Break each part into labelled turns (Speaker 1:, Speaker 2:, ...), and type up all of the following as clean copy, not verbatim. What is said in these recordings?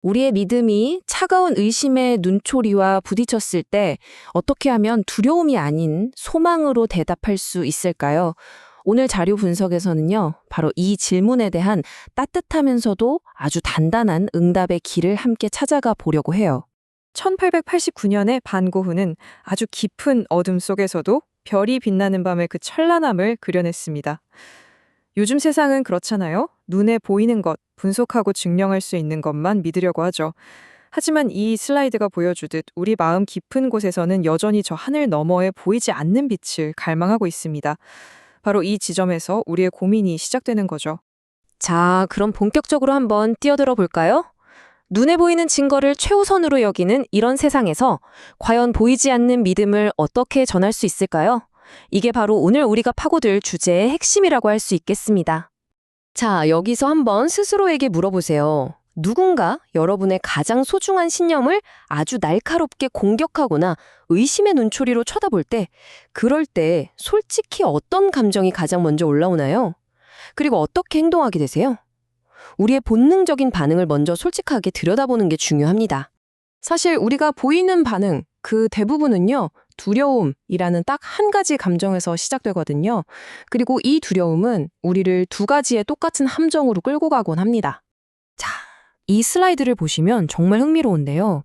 Speaker 1: 우리의 믿음이 차가운 의심의 눈초리와 부딪혔을 때 어떻게 하면 두려움이 아닌 소망으로 대답할 수 있을까요? 오늘 자료 분석에서는요, 바로 이 질문에 대한 따뜻하면서도 아주 단단한 응답의 길을 함께 찾아가 보려고 해요.
Speaker 2: 1889년의 반고흐는 아주 깊은 어둠 속에서도 별이 빛나는 밤의 그 찬란함을 그려냈습니다. 요즘 세상은 그렇잖아요. 눈에 보이는 것, 분석하고 증명할 수 있는 것만 믿으려고 하죠. 하지만 이 슬라이드가 보여주듯 우리 마음 깊은 곳에서는 여전히 저 하늘 너머에 보이지 않는 빛을 갈망하고 있습니다. 바로 이 지점에서 우리의 고민이 시작되는 거죠.
Speaker 1: 자, 그럼 본격적으로 한번 뛰어들어 볼까요? 눈에 보이는 증거를 최우선으로 여기는 이런 세상에서 과연 보이지 않는 믿음을 어떻게 전할 수 있을까요? 이게 바로 오늘 우리가 파고들 주제의 핵심이라고 할 수 있겠습니다. 자, 여기서 한번 스스로에게 물어보세요. 누군가 여러분의 가장 소중한 신념을 아주 날카롭게 공격하거나 의심의 눈초리로 쳐다볼 때, 그럴 때 솔직히 어떤 감정이 가장 먼저 올라오나요? 그리고 어떻게 행동하게 되세요? 우리의 본능적인 반응을 먼저 솔직하게 들여다보는 게 중요합니다. 사실 우리가 보이는 반응, 그 대부분은요, 두려움이라는 딱 한 가지 감정에서 시작되거든요. 그리고 이 두려움은 우리를 두 가지의 똑같은 함정으로 끌고 가곤 합니다. 자, 이 슬라이드를 보시면 정말 흥미로운데요.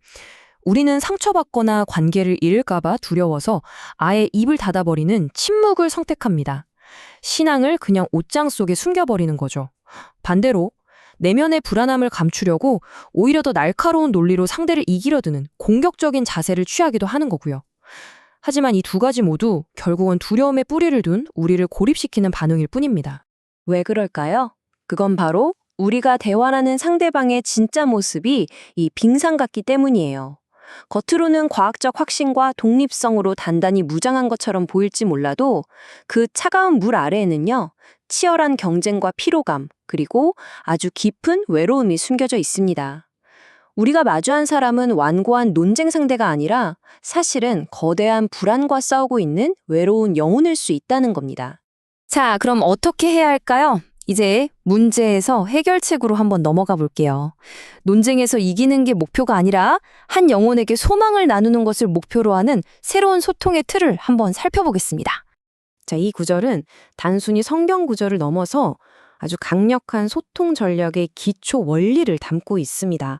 Speaker 1: 우리는 상처받거나 관계를 잃을까봐 두려워서 아예 입을 닫아버리는 침묵을 선택합니다. 신앙을 그냥 옷장 속에 숨겨버리는 거죠. 반대로 내면의 불안함을 감추려고 오히려 더 날카로운 논리로 상대를 이기려 드는 공격적인 자세를 취하기도 하는 거고요. 하지만 이 두 가지 모두 결국은 두려움에 뿌리를 둔 우리를 고립시키는 반응일 뿐입니다. 왜 그럴까요? 그건 바로 우리가 대화하는 상대방의 진짜 모습이 이 빙상 같기 때문이에요. 겉으로는 과학적 확신과 독립성으로 단단히 무장한 것처럼 보일지 몰라도 그 차가운 물 아래에는요, 치열한 경쟁과 피로감, 그리고 아주 깊은 외로움이 숨겨져 있습니다. 우리가 마주한 사람은 완고한 논쟁 상대가 아니라 사실은 거대한 불안과 싸우고 있는 외로운 영혼일 수 있다는 겁니다. 자, 그럼 어떻게 해야 할까요? 이제 문제에서 해결책으로 한번 넘어가 볼게요. 논쟁에서 이기는 게 목표가 아니라 한 영혼에게 소망을 나누는 것을 목표로 하는 새로운 소통의 틀을 한번 살펴보겠습니다. 자, 이 구절은 단순히 성경 구절을 넘어서 아주 강력한 소통 전략의 기초 원리를 담고 있습니다.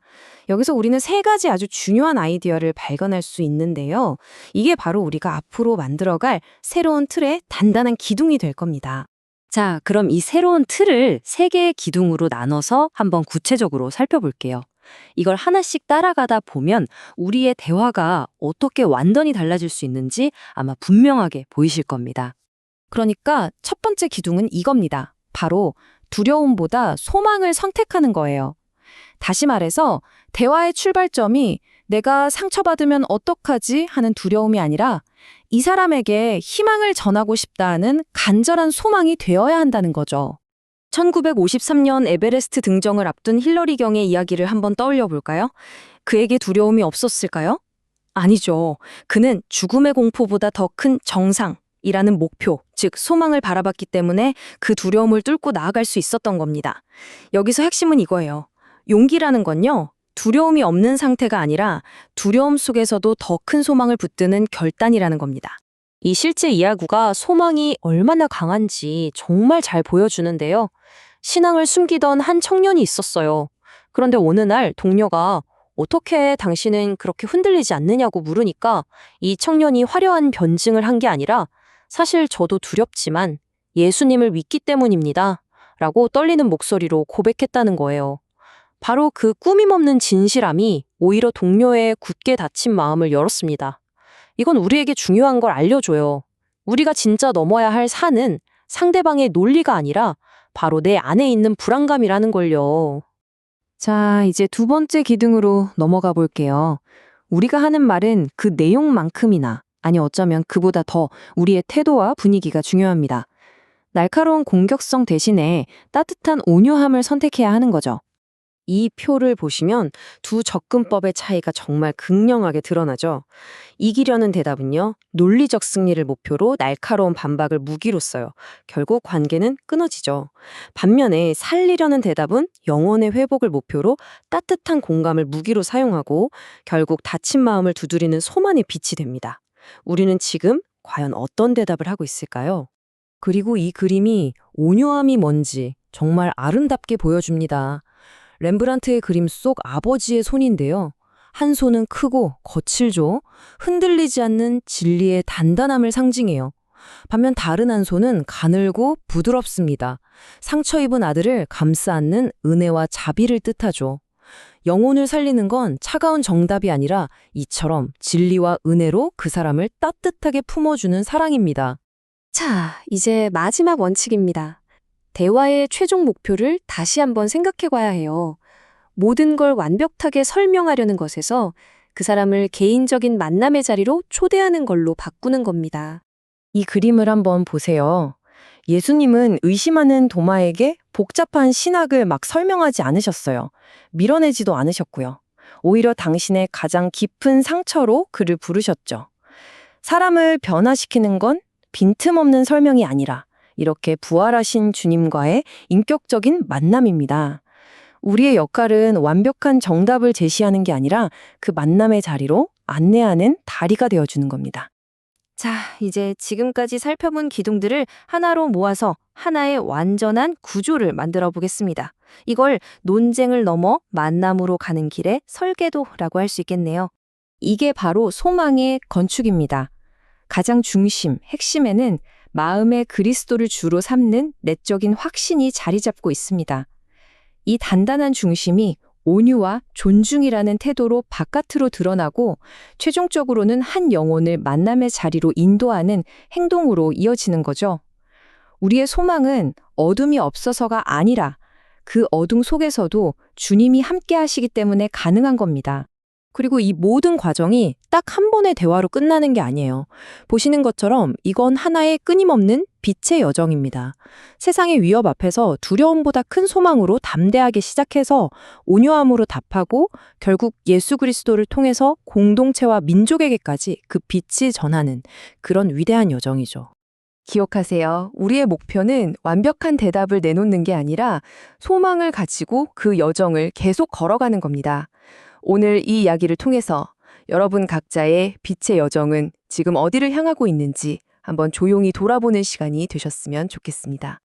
Speaker 1: 여기서 우리는 세 가지 아주 중요한 아이디어를 발견할 수 있는데요. 이게 바로 우리가 앞으로 만들어갈 새로운 틀의 단단한 기둥이 될 겁니다. 자, 그럼 이 새로운 틀을 세 개의 기둥으로 나눠서 한번 구체적으로 살펴볼게요. 이걸 하나씩 따라가다 보면 우리의 대화가 어떻게 완전히 달라질 수 있는지 아마 분명하게 보이실 겁니다. 그러니까 첫 번째 기둥은 이겁니다. 바로 두려움보다 소망을 선택하는 거예요. 다시 말해서 대화의 출발점이 내가 상처받으면 어떡하지 하는 두려움이 아니라 이 사람에게 희망을 전하고 싶다는 간절한 소망이 되어야 한다는 거죠. 1953년 에베레스트 등정을 앞둔 힐러리 경의 이야기를 한번 떠올려 볼까요? 그에게 두려움이 없었을까요? 아니죠. 그는 죽음의 공포보다 더 큰 정상이라는 목표, 즉 소망을 바라봤기 때문에 그 두려움을 뚫고 나아갈 수 있었던 겁니다. 여기서 핵심은 이거예요. 용기라는 건요, 두려움이 없는 상태가 아니라 두려움 속에서도 더 큰 소망을 붙드는 결단이라는 겁니다. 이 실제 이야기가 소망이 얼마나 강한지 정말 잘 보여주는데요. 신앙을 숨기던 한 청년이 있었어요. 그런데 어느 날 동료가 어떻게 당신은 그렇게 흔들리지 않느냐고 물으니까 이 청년이 화려한 변증을 한 게 아니라 사실 저도 두렵지만 예수님을 믿기 때문입니다. 라고 떨리는 목소리로 고백했다는 거예요. 바로 그 꾸밈없는 진실함이 오히려 동료의 굳게 닫힌 마음을 열었습니다. 이건 우리에게 중요한 걸 알려줘요. 우리가 진짜 넘어야 할 산은 상대방의 논리가 아니라 바로 내 안에 있는 불안감이라는 걸요. 자, 이제 두 번째 기둥으로 넘어가 볼게요. 우리가 하는 말은 그 내용만큼이나, 아니 어쩌면 그보다 더 우리의 태도와 분위기가 중요합니다. 날카로운 공격성 대신에 따뜻한 온유함을 선택해야 하는 거죠. 이 표를 보시면 두 접근법의 차이가 정말 극명하게 드러나죠. 이기려는 대답은요, 논리적 승리를 목표로 날카로운 반박을 무기로 써요. 결국 관계는 끊어지죠. 반면에 살리려는 대답은 영혼의 회복을 목표로 따뜻한 공감을 무기로 사용하고 결국 다친 마음을 두드리는 소만의 빛이 됩니다. 우리는 지금 과연 어떤 대답을 하고 있을까요? 그리고 이 그림이 온유함이 뭔지 정말 아름답게 보여줍니다. 렘브란트의 그림 속 아버지의 손인데요. 한 손은 크고 거칠죠. 흔들리지 않는 진리의 단단함을 상징해요. 반면 다른 한 손은 가늘고 부드럽습니다. 상처 입은 아들을 감싸 안는 은혜와 자비를 뜻하죠. 영혼을 살리는 건 차가운 정답이 아니라 이처럼 진리와 은혜로 그 사람을 따뜻하게 품어주는 사랑입니다.
Speaker 3: 자, 이제 마지막 원칙입니다. 대화의 최종 목표를 다시 한번 생각해 봐야 해요. 모든 걸 완벽하게 설명하려는 것에서 그 사람을 개인적인 만남의 자리로 초대하는 걸로 바꾸는 겁니다.
Speaker 4: 이 그림을 한번 보세요. 예수님은 의심하는 도마에게 복잡한 신학을 막 설명하지 않으셨어요. 밀어내지도 않으셨고요. 오히려 당신의 가장 깊은 상처로 그를 부르셨죠. 사람을 변화시키는 건 빈틈없는 설명이 아니라 이렇게 부활하신 주님과의 인격적인 만남입니다. 우리의 역할은 완벽한 정답을 제시하는 게 아니라 그 만남의 자리로 안내하는 다리가 되어주는 겁니다.
Speaker 3: 자, 이제 지금까지 살펴본 기둥들을 하나로 모아서 하나의 완전한 구조를 만들어 보겠습니다. 이걸 논쟁을 넘어 만남으로 가는 길의 설계도라고 할 수 있겠네요. 이게 바로 소망의 건축입니다. 가장 중심, 핵심에는 마음의 그리스도를 주로 삼는 내적인 확신이 자리 잡고 있습니다. 이 단단한 중심이 온유와 존중이라는 태도로 바깥으로 드러나고 최종적으로는 한 영혼을 만남의 자리로 인도하는 행동으로 이어지는 거죠. 우리의 소망은 어둠이 없어서가 아니라 그 어둠 속에서도 주님이 함께 하시기 때문에 가능한 겁니다.
Speaker 1: 그리고 이 모든 과정이 딱 한 번의 대화로 끝나는 게 아니에요. 보시는 것처럼 이건 하나의 끊임없는 빛의 여정입니다. 세상의 위협 앞에서 두려움보다 큰 소망으로 담대하게 시작해서 온유함으로 답하고 결국 예수 그리스도를 통해서 공동체와 민족에게까지 그 빛이 전하는 그런 위대한 여정이죠.
Speaker 4: 기억하세요. 우리의 목표는 완벽한 대답을 내놓는 게 아니라 소망을 가지고 그 여정을 계속 걸어가는 겁니다. 오늘 이 이야기를 통해서 여러분 각자의 빛의 여정은 지금 어디를 향하고 있는지 한번 조용히 돌아보는 시간이 되셨으면 좋겠습니다.